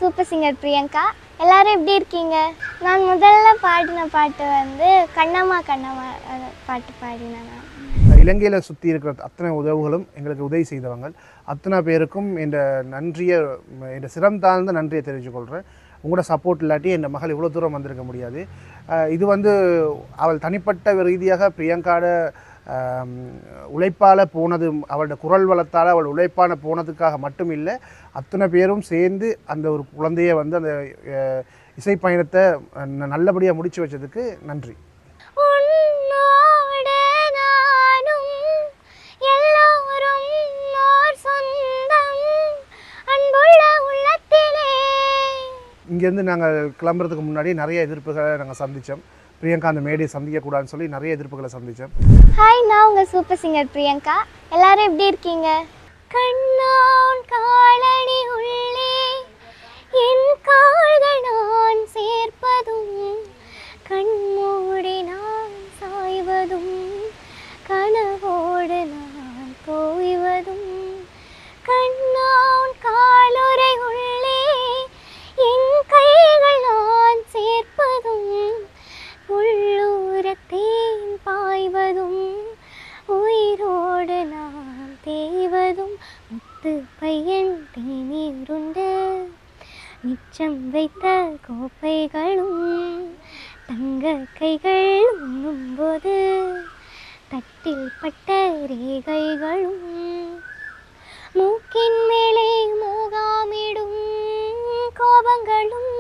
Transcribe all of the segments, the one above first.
Super singer Priyanka. எல்லாரும் எப்படி இருக்கீங்க? நான் முதல்ல பாடின பாட்டு வந்து கண்ணம்மா கண்ணம்மா பாட்டு பாடினேன். இலங்கையில் சுற்றி இருக்கிற அத்தனை உதவுகளும் எங்களுக்கு உதவி செய்தவங்க அத்தனை பேருக்கும் இந்த நன்றியை, இந்த சிரம் தாழ்ந்த நன்றியை தெரிவித்துக்கொள்கிறேன். உங்களோட சப்போர்ட் இல்லாட்டி என் மகள் இவ்வளோ தூரம் வந்திருக்க முடியாது. இது வந்து அவள் தனிப்பட்ட ரீதியாக பிரியங்காட உழைப்பால் போனது, அவளோட குரல் வளத்தால் அவள் உழைப்பான போனதுக்காக மட்டும் இல்லை, அத்தனை பேரும் சேர்ந்து அந்த ஒரு குழந்தையை வந்து அந்த இசை பயணத்தை நல்லபடியாக முடித்து வச்சதுக்கு நன்றி. இங்கேருந்து நாங்கள் கிளம்புறதுக்கு முன்னாடி நிறைய எதிர்ப்புகளை நாங்கள் சந்தித்தோம். பிரியங்கா அந்த மேடையை சந்திக்கக்கூடாதுன்னு சொல்லி நிறைய எதிர்ப்புகளை சந்தித்தோம். ஹாய், நான் உங்கள் சூப்பர் சிங்கர் பிரியங்கா. எல்லாரும் எப்படி இருக்கீங்க? கண்ணான் காலடி உள்ளே என் கால்கள் நான் சேர்ப்பதும், கண்மூடி நான் சாய்வதும், கனவோடு நான் போய்வதும், கண்ணான் காலுரை உள்ளே என் கைகள் நான் சேர்ப்பதும், உள்ளூரத்தேன் பாய்வதும், உயிரோடு நான் தேய்வதும், முத்து பையன் தேநீருண்டு மிச்சம் வைத்த கோப்பைகளும், தங்க கைகள் உண்ணும்போது தட்டில் பட்ட ரேகைகளும், மூக்கின் மேலே மோகாமிடும் கோபங்களும்,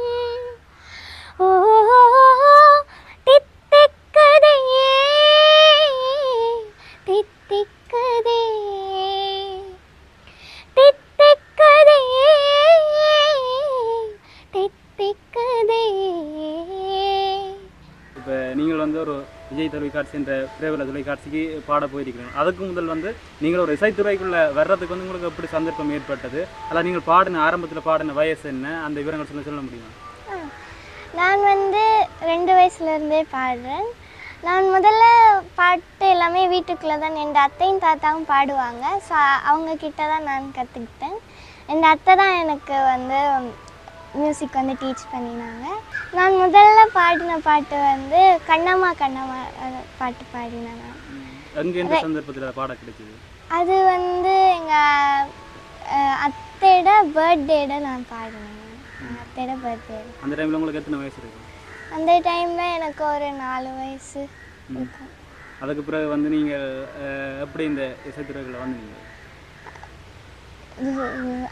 ஓ தித்திக்கதே தித்திக்கதே தித்திக்கதே தித்திக்கதே. இப்போ நீங்கள் வந்து ஒரு விஜய் தொலைக்காட்சி என்ற பிரபல தொலைக்காட்சிக்கு பாட போயிருக்கிறீங்க. அதுக்கு முதல் வந்து நீங்கள் ஒரு இசைத்துறைக்குள்ளே வர்றதுக்கு வந்து உங்களுக்கு எப்படி சந்தர்ப்பம் ஏற்பட்டது? அதான் நீங்கள் பாடின ஆரம்பத்தில் பாடின வயசு என்ன, அந்த விவரங்கள் சொல்ல முடியுமா? நான் வந்து 2 வயசுலேருந்தே பாடுறேன். நான் முதல்ல பாட்டு எல்லாமே வீட்டுக்குள்ளே தான் என் அத்தையும் தாத்தாவும் பாடுவாங்க. ஸோ அவங்கக்கிட்ட தான் நான் கற்றுக்கிட்டேன். என் அத்தை தான் எனக்கு வந்து மியூசிக் வந்து டீச் பண்ணினாங்க. நான் முதல்ல பாடின பாட்டு வந்து கண்ணம்மா கண்ணம்மா பாட்டு பாடினேன். அங்கே எந்த சந்தர்ப்பத்தில் பாட கிடைச்சது? அது வந்து எங்கள் அத்தையோட பர்த்டேட நான் பாடினேன். அத்தையோட பர்த்டே. அந்த டைமில் உங்களுக்கு எத்தனை வயசு இருக்கு? அந்த டைமில் எனக்கு ஒரு 4 வயசு இருக்கும். அதுக்கு பிறகு வந்து நீங்கள் எப்படி இந்த இசைத்துறைகளை வந்தீங்க?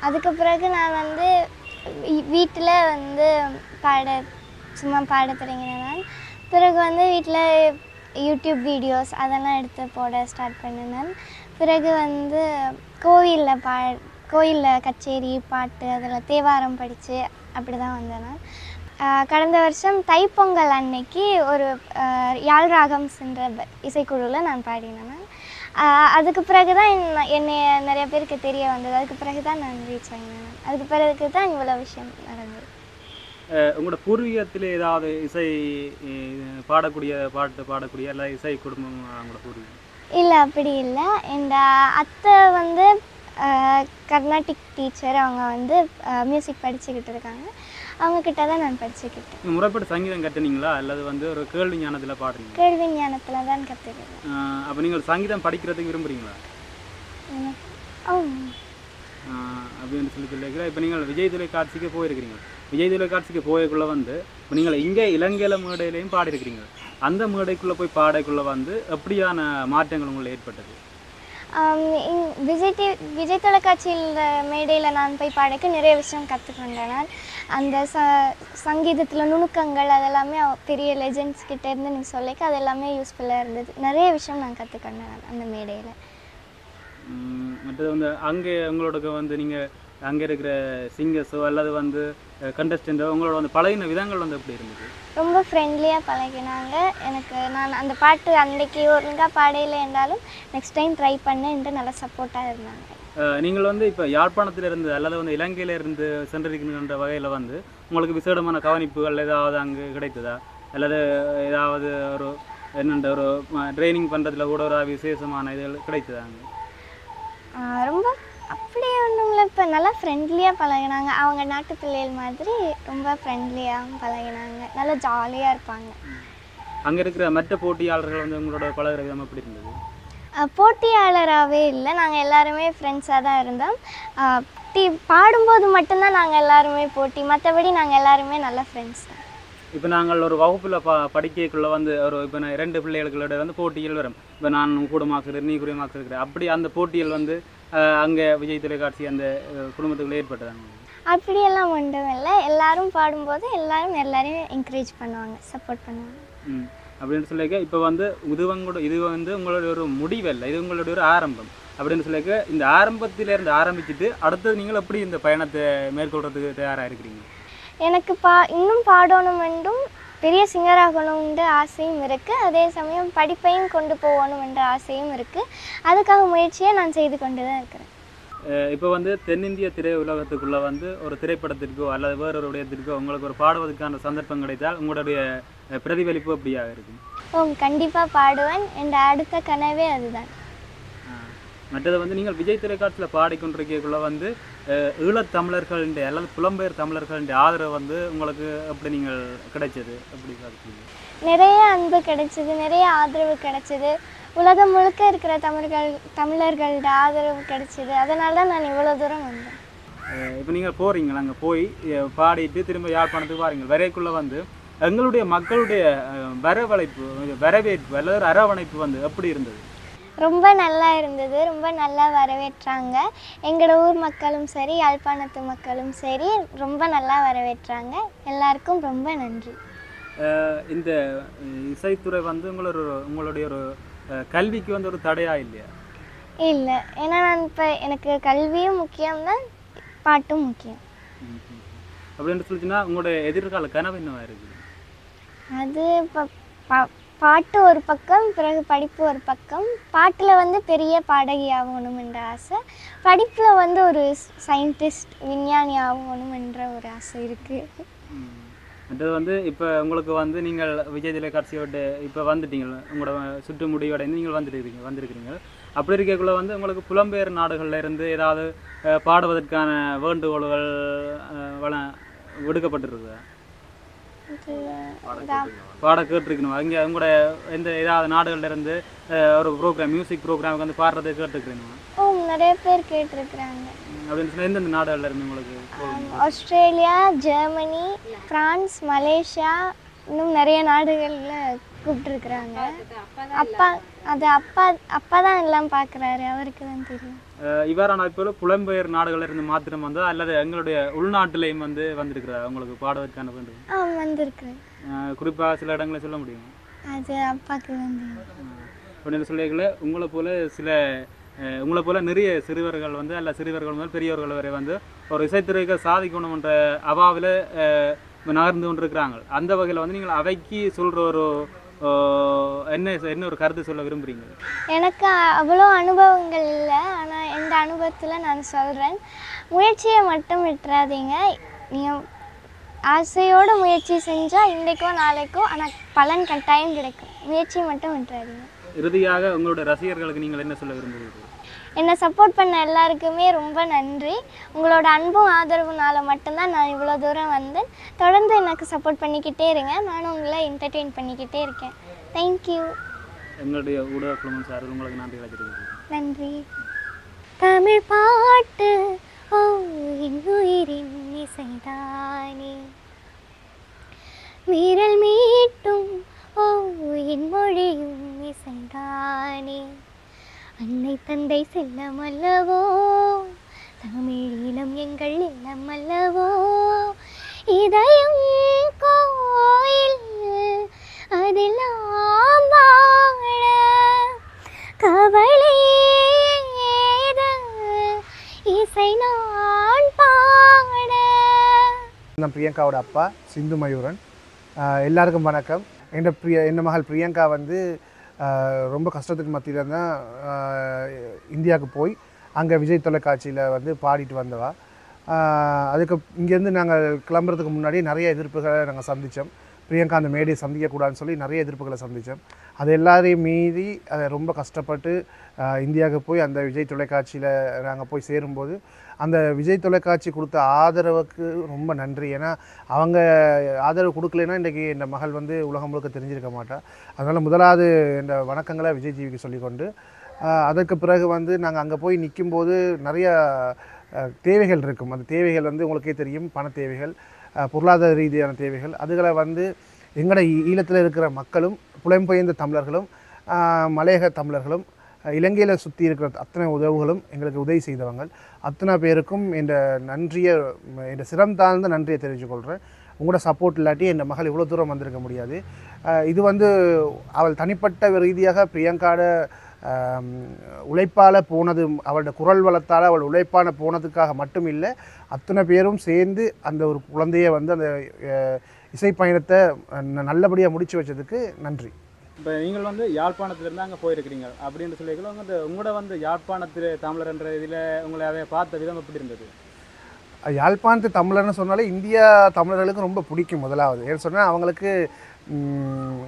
அதுக்கு பிறகு நான் வந்து வீட்டில் வந்து சும்மா பாட தொடங்கினேன். பிறகு வந்து வீட்டில் யூடியூப் வீடியோஸ் அதெல்லாம் எடுத்து போட ஸ்டார்ட் பண்ணினேன். பிறகு வந்து கோயிலில் கச்சேரி பாட்டு அதில் தேவாரம் படித்து அப்படி தான் வந்தேன் நான். கடந்த வருஷம் தைப்பொங்கல் அன்னைக்கு ஒரு யாழ் ராகம்ஸ் என்ற இசைக்குழுவில் நான் பாடினேன். அதுக்கு பிறகு தான் என்னை நிறைய பேருக்கு தெரிய வந்தது. அதுக்கு பிறகு தான் நான் ரீச் ஆகினேன். அதுக்கு பிறகு தான் இவ்வளோ விஷயம் நடந்தது. உங்களோட பூர்வீகத்தில் ஏதாவது இசை பாடக்கூடிய எல்லா இசை குடும்பம் உங்களோட பூர்வீகம்? இல்லை, அப்படி இல்லை. என் அத்தை வந்து கர்நாடிக் டீச்சர். அவங்க வந்து மியூசிக் படிச்சுக்கிட்டு இருக்காங்க. அவங்கக்கிட்ட தான் நான் படிச்சுக்கிட்டேன். முறைப்படி சங்கீதம் கற்றுனீங்களா அல்லது வந்து ஒரு கேள்வி ஞானத்தில் பாடுறீங்க? கேள்வி ஞானத்தில் தான் கற்றுக்கிட்டேன். அப்போ நீங்கள் சங்கீதம் படிக்கிறதுக்கு விரும்புகிறீங்களா? அப்படின்னு சொல்லிக்கிறீங்களா? இப்போ நீங்கள் விஜய் தொலைக்காட்சிக்கு போயிருக்கிறீங்க. விஜய் தொலைக்காட்சிக்கு போயக்குள்ளே வந்து இப்போ நீங்கள் இங்கே இலங்கையில மேடையிலையும் பாடியிருக்கிறீங்க. அந்த மேடைக்குள்ளே போய் பாடைக்குள்ளே வந்து எப்படியான மாற்றங்கள் உங்களுக்கு ஏற்பட்டது? விஜய் தொலைக்காட்சியில் மேடையில் நான் போய் பாடக்கு நிறைய விஷயம் கற்றுக்கொண்டேன். நான் அந்த சங்கீதத்தில் நுணுக்கங்கள் அதெல்லாமே பெரிய லெஜெண்ட்ஸ் கிட்டேருந்து நீ சொல்லிக்க அது எல்லாமே யூஸ்ஃபுல்லாக இருந்தது. நிறைய விஷயம் நான் கற்றுக்கொண்டேன் அந்த மேடையில். மற்றது வந்து அங்கே உங்களோட வந்து நீங்கள் அங்கே இருக்கிற சிங்கர்ஸோ அல்லது வந்து கண்டஸ்டண்ட்டோ உங்களோட வந்து பழகின விதங்கள் வந்து எப்படி இருந்தது? ரொம்ப ஃப்ரெண்ட்லியாக பழகினாங்க. நான் அந்த பாட்டு அன்றைக்கி ஒழுங்காக பாடையில் இருந்தாலும் நெக்ஸ்ட் டைம் ட்ரை பண்ணேன்ட்டு நல்லா சப்போர்ட்டாக இருந்தாங்க. நீங்கள் வந்து இப்போ யாழ்ப்பாணத்திலிருந்து அல்லது வந்து இலங்கையிலேருந்து சென்றிருக்கின்ற வகையில் வந்து உங்களுக்கு விசேடமான கவனிப்புகள் ஏதாவது அங்கே கிடைத்ததா? அல்லது ஏதாவது ஒரு என்னென்ற ஒரு ட்ரைனிங் பண்ணுறதுல கூட ஒரு விசேஷமான இதுகள் கிடைத்ததா அங்கே? ரொம்ப அப்படியே ஒன்றும் இல்லை, இப்போ நல்லா ஃப்ரெண்ட்லியாக பழகினாங்க. அவங்க நாட்டு பிள்ளைகள் மாதிரி ரொம்ப ஃப்ரெண்ட்லியாக பழகினாங்க, நல்லா ஜாலியாக இருப்பாங்க. அங்கே இருக்கிற மற்ற போட்டியாளர்கள் வந்து உங்களோட பழகுற விதம் எப்படி இருந்தது? போட்டியாளராகவே இல்லை, நாங்கள் எல்லாருமே ஃப்ரெண்ட்ஸாக தான் இருந்தோம். பாடும்போது மட்டும்தான் நாங்கள் எல்லாருமே போட்டி, மற்றபடி நாங்கள் எல்லாருமே நல்ல ஃப்ரெண்ட்ஸ் தான். இப்போ நாங்கள் ஒரு வகுப்பில் படிக்கக்குள்ளே வந்து ஒரு இப்போ நான் 2 பிள்ளைகளோட வந்து போட்டிகள் வரும். இப்போ நான் கூட மார்க்ஸ் எடுக்கிறேன், நீ கூட மார்க்ஸ் எடுக்கிறேன், அப்படி அந்த போட்டிகள் வந்து அங்கே விஜய் தொலைக்காட்சி அந்த குடும்பத்துக்குள்ளே ஏற்பட்டதாங்க. அப்படியெல்லாம் ஒன்றும் இல்லை, எல்லாரும் பாடும்போது எல்லாரையும் என்கரேஜ் பண்ணுவாங்க, சப்போர்ட் பண்ணுவாங்க. அப்படின்னு சொல்லிக்க இப்போ வந்து இது வந்து உங்களுடைய ஒரு முடிவல்ல, இது உங்களுடைய ஒரு ஆரம்பம். அப்படின்னு சொல்லிக்க இந்த ஆரம்பத்திலேருந்து ஆரம்பிச்சுட்டு அடுத்தது நீங்கள் எப்படி இந்த பயணத்தை மேற்கொள்றதுக்கு தயாராக இருக்கிறீங்க? எனக்கு இன்னும் பாடணும் என்றும் பெரிய சிங்கர் ஆகணும்ன்ற ஆசையும் இருக்குது, அதே சமயம் படிப்பையும் கொண்டு போகணும் என்ற ஆசையும் இருக்குது. அதுக்காக முயற்சியை நான் செய்து கொண்டு தான் இருக்கிறேன். இப்போ வந்து தென்னிந்திய திரையுலகத்துக்குள்ளே வந்து ஒரு திரைப்படத்திற்கோ அல்லது வேறொரு விடயத்திற்கோ உங்களுக்கு ஒரு பாடுவதற்கான சந்தர்ப்பம் கிடைத்தால் உங்களுடைய பிரதிபலிப்பு அப்படியாக இருக்கும்? கண்டிப்பாக பாடுவேன், என் அடுத்த கனவே அதுதான். மற்றது வந்து நீங்கள் விஜய் தொலைக்காட்சியில் பாடிக்கொண்டிருக்கக்குள்ள வந்து ஈழத்தமிழர்கள்ன்ற அல்லது புலம்பெயர் தமிழர்கள்ன்ற ஆதரவு வந்து உங்களுக்கு எப்படி நீங்கள் கிடைச்சது? எப்படி பார்த்தீங்க? நிறைய அன்பு கிடைச்சிது, நிறைய ஆதரவு கிடைச்சிது. உலகம் முழுக்க இருக்கிற தமிழர்களோட ஆதரவு கிடைச்சிது. அதனால தான் நான் இவ்வளோ தூரம் வந்தேன். இப்போ நீங்கள் போகிறீங்களா, அங்கே போய் பாடிட்டு திரும்ப யாழ்ப்பாணத்துக்கு பாருங்கள், வரைக்குள்ளே வந்து எங்களுடைய மக்களுடைய வரவேற்பு அல்லது அரவணைப்பு வந்து எப்படி இருந்தது? ரொம்ப நல்லா இருந்தது, ரொம்ப நல்லா வரவேற்றாங்க. எங்களோட ஊர் மக்களும் சரி, யாழ்ப்பாணத்து மக்களும் சரி ரொம்ப நல்லா வரவேற்றாங்க. எல்லாருக்கும் ரொம்ப நன்றி. இந்த இசைத்துறை வந்து உங்களுடைய ஒரு கல்விக்கு வந்து ஒரு தடையா இல்லையா? இல்லை, ஏன்னா நான் இப்போ எனக்கு கல்வியும் முக்கியம்தான், பாட்டும் முக்கியம். அப்படின்னு சொல்லிச்சுன்னா உங்களுடைய எதிர்கால கனவு என்னவா இருக்குது? அது இப்போ பாட்டு ஒரு பக்கம், பிறகு படிப்பு ஒரு பக்கம். பாட்டில் வந்து பெரிய பாடகி ஆகணும் என்ற ஆசை, படிப்பில் வந்து ஒரு சயின்டிஸ்ட் விஞ்ஞானி ஆகணும் என்ற ஒரு ஆசை இருக்குது. மற்றது வந்து இப்போ உங்களுக்கு வந்து நீங்கள் விஜய் தொலைக்காட்சியோட இப்போ வந்துட்டீங்க, உங்களோட சுற்று முடிவடைந்து நீங்கள் வந்திருக்கிறீங்க. அப்படி இருக்கக்குள்ள வந்து உங்களுக்கு புலம்பெயர் நாடுகளில் இருந்து ஏதாவது பாடுவதற்கான வேண்டுகோள்கள் விடுக்கப்பட்டிருக்குதா? பாட கேட்டிருக்கணும் அங்கே உங்களோட ஏதாவது நாடுகள்ல இருந்து ஒரு மியூசிக் ப்ரோக்ராமுக்கு வந்து பாடுறது கேட்டுருக்கணும்? நிறைய பேர் கேட்டிருக்கிறாங்க. அப்படின்னு சொன்னால் எந்தெந்த நாடுகள்ல இருந்து உங்களுக்கு? ஆஸ்திரேலியா, ஜெர்மனி, பிரான்ஸ், மலேசியா, இன்னும் நிறைய நாடுகளில் கூப்பிட்டுருக்குறாங்க. அப்பா தான் எல்லாம் பார்க்குறாரு, அவருக்கு தான் தெரியும். இவ்வாறான இப்போ புலம்பெயர் நாடுகளில் இருந்து மாத்திரம் வந்தா அல்லது எங்களுடைய உள்நாட்டிலையும் வந்து வந்திருக்கிறா உங்களுக்கு பாடுவதற்கான வேண்டும்? வந்திருக்குறேன். குறிப்பாக சில இடங்களை சொல்ல முடியும்? அது அப்பாவுக்கு வந்து அப்படின்னு சொல்லிக்கல உங்களை போல நிறைய சிறுவர்கள் வந்து அல்ல சிறுவர்கள் முதல் பெரியவர்கள் வரை வந்து ஒரு இசைத்துறைக்கு சாதிக்கணும்ன்ற அவாவில் நகர்ந்து கொண்டிருக்கிறாங்க. அந்த வகையில் வந்து நீங்கள் அவைக்கு சொல்கிற ஒரு என்ன ஒரு கருத்து சொல்ல விரும்புகிறீங்க? எனக்கு அவ்வளோ அனுபவங்கள் இல்லை, ஆனால் எந்த அனுபவத்தில் நான் சொல்கிறேன், முயற்சியை மட்டும் விட்டுறாதீங்க. நீங்கள் ஆசையோடு முயற்சி செஞ்சால் இன்றைக்கோ நாளைக்கோ ஆனால் பலன் கட்டாயம் கிடைக்கும். முயற்சியை மட்டும் விட்டுறாதீங்க. இறுதியாக உங்களோட ரசிகர்களுக்கு நீங்கள் என்ன சொல்ல விரும்புகிறீர்கள்? என்னை சப்போர்ட் பண்ண எல்லாருக்குமே ரொம்ப நன்றி. உங்களோட அன்பும் ஆதரவுனால மட்டும்தான் நான் இவ்வளோ தூரம் வந்தேன். தொடர்ந்து எனக்கு சப்போர்ட் பண்ணிக்கிட்டே இருங்க, நானும் உங்களை என்டர்டெயின் பண்ணிக்கிட்டே இருக்கேன். தேங்க்யூ. எங்களுடைய ஊடக குழுமம் சார் உங்களுக்கு நன்றி கிடைச்சிருக்கு. நன்றி. தமிழ் பாட்டு ஓ இன்னுயிரின் இசைதானே, வீரல் மீட்டும் ஓ என் மொழியும் இசைதானே, அன்னை தந்தை செல்லம் அல்லவோ, தமிழீழம் எங்கள் இல்லம் அல்லவோ, இதயம் கோயில் அதெல்லாம் வாழ கவலை இசை நான் பாட. நான் பிரியங்காவோட அப்பா சிந்து மயூரன். எல்லாருக்கும் வணக்கம். என் மகள் பிரியங்கா வந்து ரொம்ப கஷ்டத்துக்கு மத்தியில் தான் இந்தியாவுக்கு போய் அங்கே விஜய் தொலைக்காட்சியில் வந்து பாடிட்டு வந்தவா. அதுக்கு இங்கேருந்து நாங்கள் கிளம்புறதுக்கு முன்னாடி நிறைய எதிர்ப்புகளை நாங்கள் சந்தித்தோம். பிரியங்கா அந்த மேடையை சந்திக்கக்கூடாதுன்னு சொல்லி நிறைய எதிர்ப்புகளை சந்தித்தேன். அது எல்லாரையும் மீறி அதை ரொம்ப கஷ்டப்பட்டு இந்தியாவுக்கு போய் அந்த விஜய் தொலைக்காட்சியில் நாங்கள் போய் சேரும்போது அந்த விஜய் தொலைக்காட்சி கொடுத்த ஆதரவுக்கு ரொம்ப நன்றி. ஏன்னா அவங்க ஆதரவு கொடுக்கலைன்னா இன்றைக்கி இந்த மகள் வந்து உலகம் முழுக்க தெரிஞ்சிருக்க மாட்டா. அதனால் முதலாவது இந்த வணக்கங்களை விஜய் டிவிக்கு சொல்லிக்கொண்டு அதற்கு பிறகு வந்து நாங்கள் அங்கே போய் நிற்கும்போது நிறைய தேவைகள் இருக்கும். அந்த தேவைகள் வந்து உங்களுக்கே தெரியும், பண தேவைகள், பொருளாதார ரீதியான தேவைகள். அதுகளை வந்து எங்களோட ஈழத்தில் இருக்கிற மக்களும் புலம்பெயர்ந்த தமிழர்களும் மலையக தமிழர்களும் இலங்கையில் சுற்றி இருக்கிற அத்தனை உறவுகளும் எங்களுக்கு உதவி செய்தவங்க அத்தனை பேருக்கும் என்ற நன்றியை, என்ற சிரம் தாழ்ந்த நன்றியை தெரிவித்துக்கொள்கிறேன். உங்களோட சப்போர்ட் இல்லாட்டி என் மகள் இவ்வளோ தூரம் வந்திருக்க முடியாது. இது வந்து அவள் தனிப்பட்ட ரீதியாக பிரியங்காட உழைப்பால் போனது, அவளோட குரல் வளத்தால் அவள் உழைப்பான போனதுக்காக மட்டும் இல்லை, அத்தனை பேரும் சேர்ந்து அந்த ஒரு குழந்தையை வந்து அந்த இசை பயணத்தை நல்லபடியாக முடித்து வச்சதுக்கு நன்றி. இப்போ நீங்கள் வந்து யாழ்ப்பாணத்திலேருந்து அங்கே போயிருக்கிறீங்க அப்படின்னு சொல்லியிருக்கோம். அந்த உங்களோட வந்து யாழ்ப்பாணத்தில் தமிழர் என்ற இதில் உங்களை அதை பார்த்த விதம் எப்படி இருந்தது? யாழ்ப்பாணத்து தமிழர்னு சொன்னாலே இந்தியா தமிழர்களுக்கு ரொம்ப பிடிக்கும். முதலாவது ஏன்னு சொன்னால் அவங்களுக்கு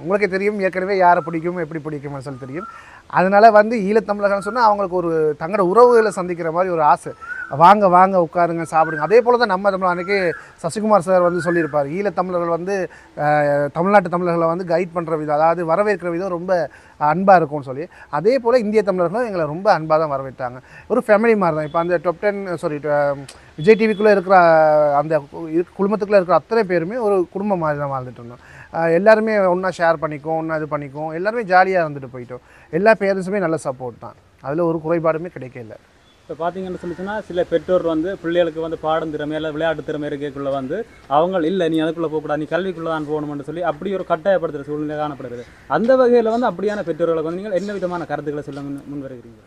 உங்களுக்கே தெரியும் ஏற்கனவே யாரை பிடிக்கும் எப்படி பிடிக்கும்னு சொல்லி தெரியும். அதனால் வந்து ஈழத்தமிழர்கள்னு சொன்னால் அவங்களுக்கு ஒரு தங்களோட உறவுகளை சந்திக்கிற மாதிரி ஒரு ஆசை. வாங்க வாங்க உட்காருங்க சாப்பிடுங்க. அதே போல் தான் நம்ம தமிழ் அன்றைக்கி சசிகுமார் சார் வந்து சொல்லியிருப்பார், ஈழத்தமிழர்கள் வந்து தமிழ்நாட்டு தமிழர்களை வந்து கைட் பண்ணுற விதம், அதாவது வரவேற்கிற விதம் ரொம்ப அன்பாக இருக்கும்னு சொல்லி. அதே போல் இந்திய தமிழர்களும் எங்களை ரொம்ப அன்பாக தான் வரவேற்றாங்க. ஒரு ஃபேமிலி மாதிரி தான். இப்போ அந்த டாப் 10 விஜய் டிவிக்குள்ளே இருக்கிற அந்த குடும்பத்துக்குள்ளே இருக்கிற அத்தனை பேருமே ஒரு குடும்பம் மாதிரி தான் வாழ்ந்துட்டு இருந்தோம். எல்லாருமே ஒன்றா ஷேர் பண்ணிக்கும், ஒன்றா இது பண்ணிக்கும், எல்லாருமே ஜாலியாக இருந்துட்டு போயிட்டோம். எல்லா பேரண்ட்ஸுமே நல்ல சப்போர்ட் தான், அதில் ஒரு குறைபாடுமே கிடைக்கல. இப்போ பார்த்தீங்கன்னு சொல்லிச்சுன்னா சில பெற்றோர் வந்து பிள்ளைகளுக்கு வந்து பாடம் திறமை இல்லை விளையாட்டு திறமை இருக்கக்குள்ளே வந்து அவங்க இல்லை நீ அதுக்குள்ளே போகக்கூடாது, நீ கல்விக்குள்ளே தான் போகணும்னு சொல்லி அப்படி ஒரு கட்டாயப்படுத்துகிற சூழ்நிலை காணப்படுது. அந்த வகையில் வந்து அப்படியான பெற்றோர்களுக்கு வந்து நீங்கள் என்ன விதமான கருத்துக்களை சொல்ல முன்வருகிறீங்க?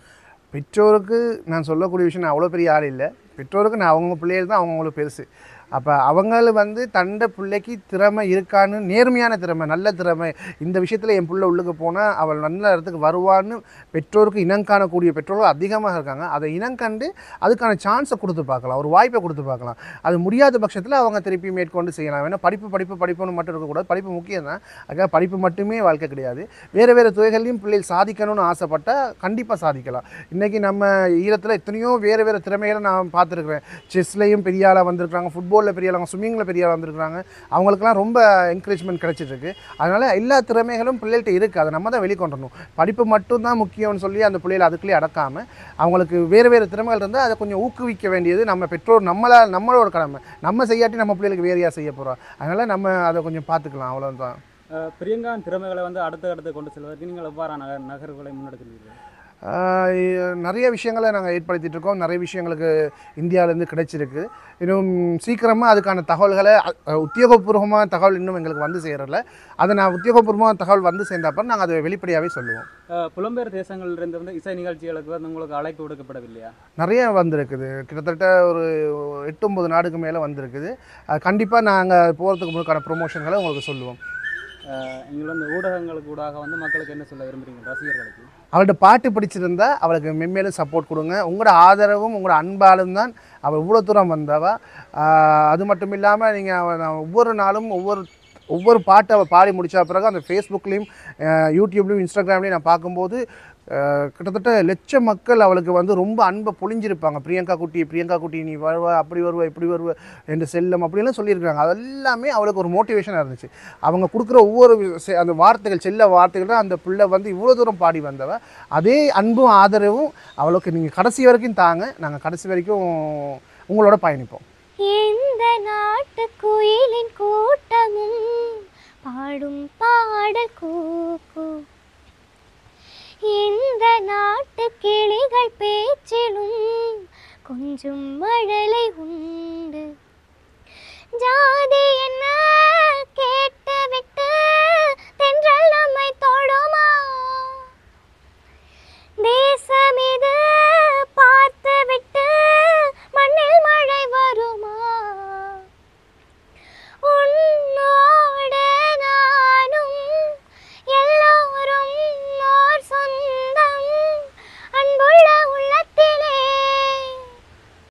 பெற்றோருக்கு நான் சொல்லக்கூடிய விஷயம், நான் அவ்வளோ பெரிய ஆள் இல்லை. பெற்றோருக்கு நான் அவங்க பிள்ளைகள் தான் அவங்களுக்கு பெருசு. அப்போ அவங்கள வந்து தண்டை பிள்ளைக்கு திறமை இருக்கான்னு, நேர்மையான திறமை, நல்ல திறமை, இந்த விஷயத்தில் என் பிள்ளை உள்ளுக்கு போனால் அவள் நல்ல இடத்துக்கு வருவான்னு பெற்றோருக்கு இனங்காணக்கூடிய பெற்றோர்கள் அதிகமாக இருக்காங்க. அதை இனங்கண்டு அதுக்கான சான்ஸை கொடுத்து பார்க்கலாம், ஒரு வாய்ப்பை கொடுத்து பார்க்கலாம். அது முடியாத பட்சத்தில் அவங்க திருப்பி மேற்கொண்டு செய்யலாம். ஏன்னா படிப்புன்னு மட்டும் இருக்கக்கூடாது, படிப்பு முக்கியம் தான். அதுக்காக படிப்பு மட்டுமே வாழ்க்கை கிடையாது. வேறு வேறு துறைகளையும் பிள்ளைகள் சாதிக்கணும்னு ஆசைப்பட்டால் கண்டிப்பாக சாதிக்கலாம். இன்றைக்கி நம்ம ஈழத்தில் எத்தனையோ வேறு வேறு திறமைகளை நான் பார்த்துருக்குறேன். செஸ்லையும் பெரிய ஆளாக வந்திருக்காங்க, ஃபுட்பாலில் பெரிய ஆளாக, ஸ்விம்மிங்கில் பெரிய ஆளாக வந்திருக்காங்க. அவங்களுக்குலாம் ரொம்ப என்கரேஜ்மெண்ட் கிடைச்சிட்ருக்கு. அதனால் எல்லா திறமைகளும் பிள்ளைகிட்ட இருக்குது, அதை நம்ம தான் வெளிக்கொண்டணும். படிப்பு மட்டும்தான் முக்கியம்னு சொல்லி அந்த பிள்ளைகளை அதுக்குள்ளேயே அடக்காமல் அவங்களுக்கு வேறு வேறு திறமைகள் இருந்தால் அதை கொஞ்சம் ஊக்குவிக்க வேண்டியது நம்ம பெற்றோர், நம்மளோட கடமை. நம்ம செய்யாட்டி நம்ம பிள்ளைகளுக்கு வேறையாக செய்ய போகிறோம். அதனால் நம்ம அதை கொஞ்சம் பார்த்துக்கலாம், அவ்வளோதான். பிரியங்காவின் திறமைகளை வந்து அடுத்த கொண்டு செல்வதற்கு நீங்கள் எவ்வாறான நகர்வுகளை முன்னெடுக்கிறீர்கள்? நிறைய விஷயங்களை நாங்கள் ஏற்படுத்திகிட்டு இருக்கோம். நிறைய விஷயங்களுக்கு இந்தியாவிலேருந்து கிடைச்சிருக்கு. இன்னும் சீக்கிரமாக அதுக்கான தகவல்களை, உத்தியோகபூர்வமான தகவல் இன்னும் எங்களுக்கு வந்து சேரலை. அதை நான் உத்தியோகபூர்வமான தகவல் வந்து சேர்ந்தப்பறம் நாங்கள் அதை வெளிப்படையாகவே சொல்லுவோம். புலம்பெயர் தேசங்களிலிருந்து வந்து இசை நிகழ்ச்சிகளுக்கு வந்து உங்களுக்கு அழைப்பு விடுக்கப்படவில்லையா? நிறைய வந்திருக்குது, கிட்டத்தட்ட ஒரு 8-9 நாடுக்கு மேலே வந்திருக்குது. கண்டிப்பாக நாங்கள் போகிறதுக்கு முன்னாடி ப்ரொமோஷன்களை உங்களுக்கு சொல்லுவோம். நீங்கள் வந்து ஊடகங்களுக்கு ஊடாக வந்து மக்களுக்கு என்ன சொல்ல விரும்புகிறீங்க ரசிகர்களுக்கு? அவள்கிட்ட பாட்டு பிடிச்சிருந்தா அவளுக்கு மென்மேலும் சப்போர்ட் கொடுங்க. உங்களோட ஆதரவும் உங்களோட அன்பாலும் தான் அவள் இவ்வளோ தூரம் வந்தவா. அது மட்டும் இல்லாமல் நீங்கள் ஒவ்வொரு நாளும் ஒவ்வொரு பாட்டை அவள் பாடி முடித்த பிறகு அந்த ஃபேஸ்புக்லேயும் யூடியூப்லேயும் இன்ஸ்டாகிராம்லேயும் நான் பார்க்கும்போது கிட்டத்தட்ட லட்சம் மக்கள் அவளுக்கு வந்து ரொம்ப அன்பை பொழிஞ்சிருப்பாங்க. பிரியங்கா குட்டி நீ வருவா, அப்படி வருவா, இப்படி வருவா என்று செல்லம் அப்படிலாம் சொல்லியிருக்காங்க. அதெல்லாமே அவளுக்கு ஒரு மோட்டிவேஷனாக இருந்துச்சு. அவங்க கொடுக்குற ஒவ்வொரு அந்த வார்த்தைகள், செல்ல வார்த்தைகள் தான் அந்த பிள்ளை வந்து இவ்வளோ தூரம் பாடி வந்தவ. அதே அன்பும் ஆதரவும் அவளுக்கு நீங்கள் கடைசி வரைக்கும் தாங்க. நாங்கள் கடைசி வரைக்கும் உங்களோட பயணிப்போம். எந்த நாட்டு குயிலின் கூட்டமும் பாடும் பாடல் கூக்கு, இந்த நாட்டு கிளிகள் பேச்சிலும் கொஞ்சம் மழலை உண்டு. ஜாதி என்ன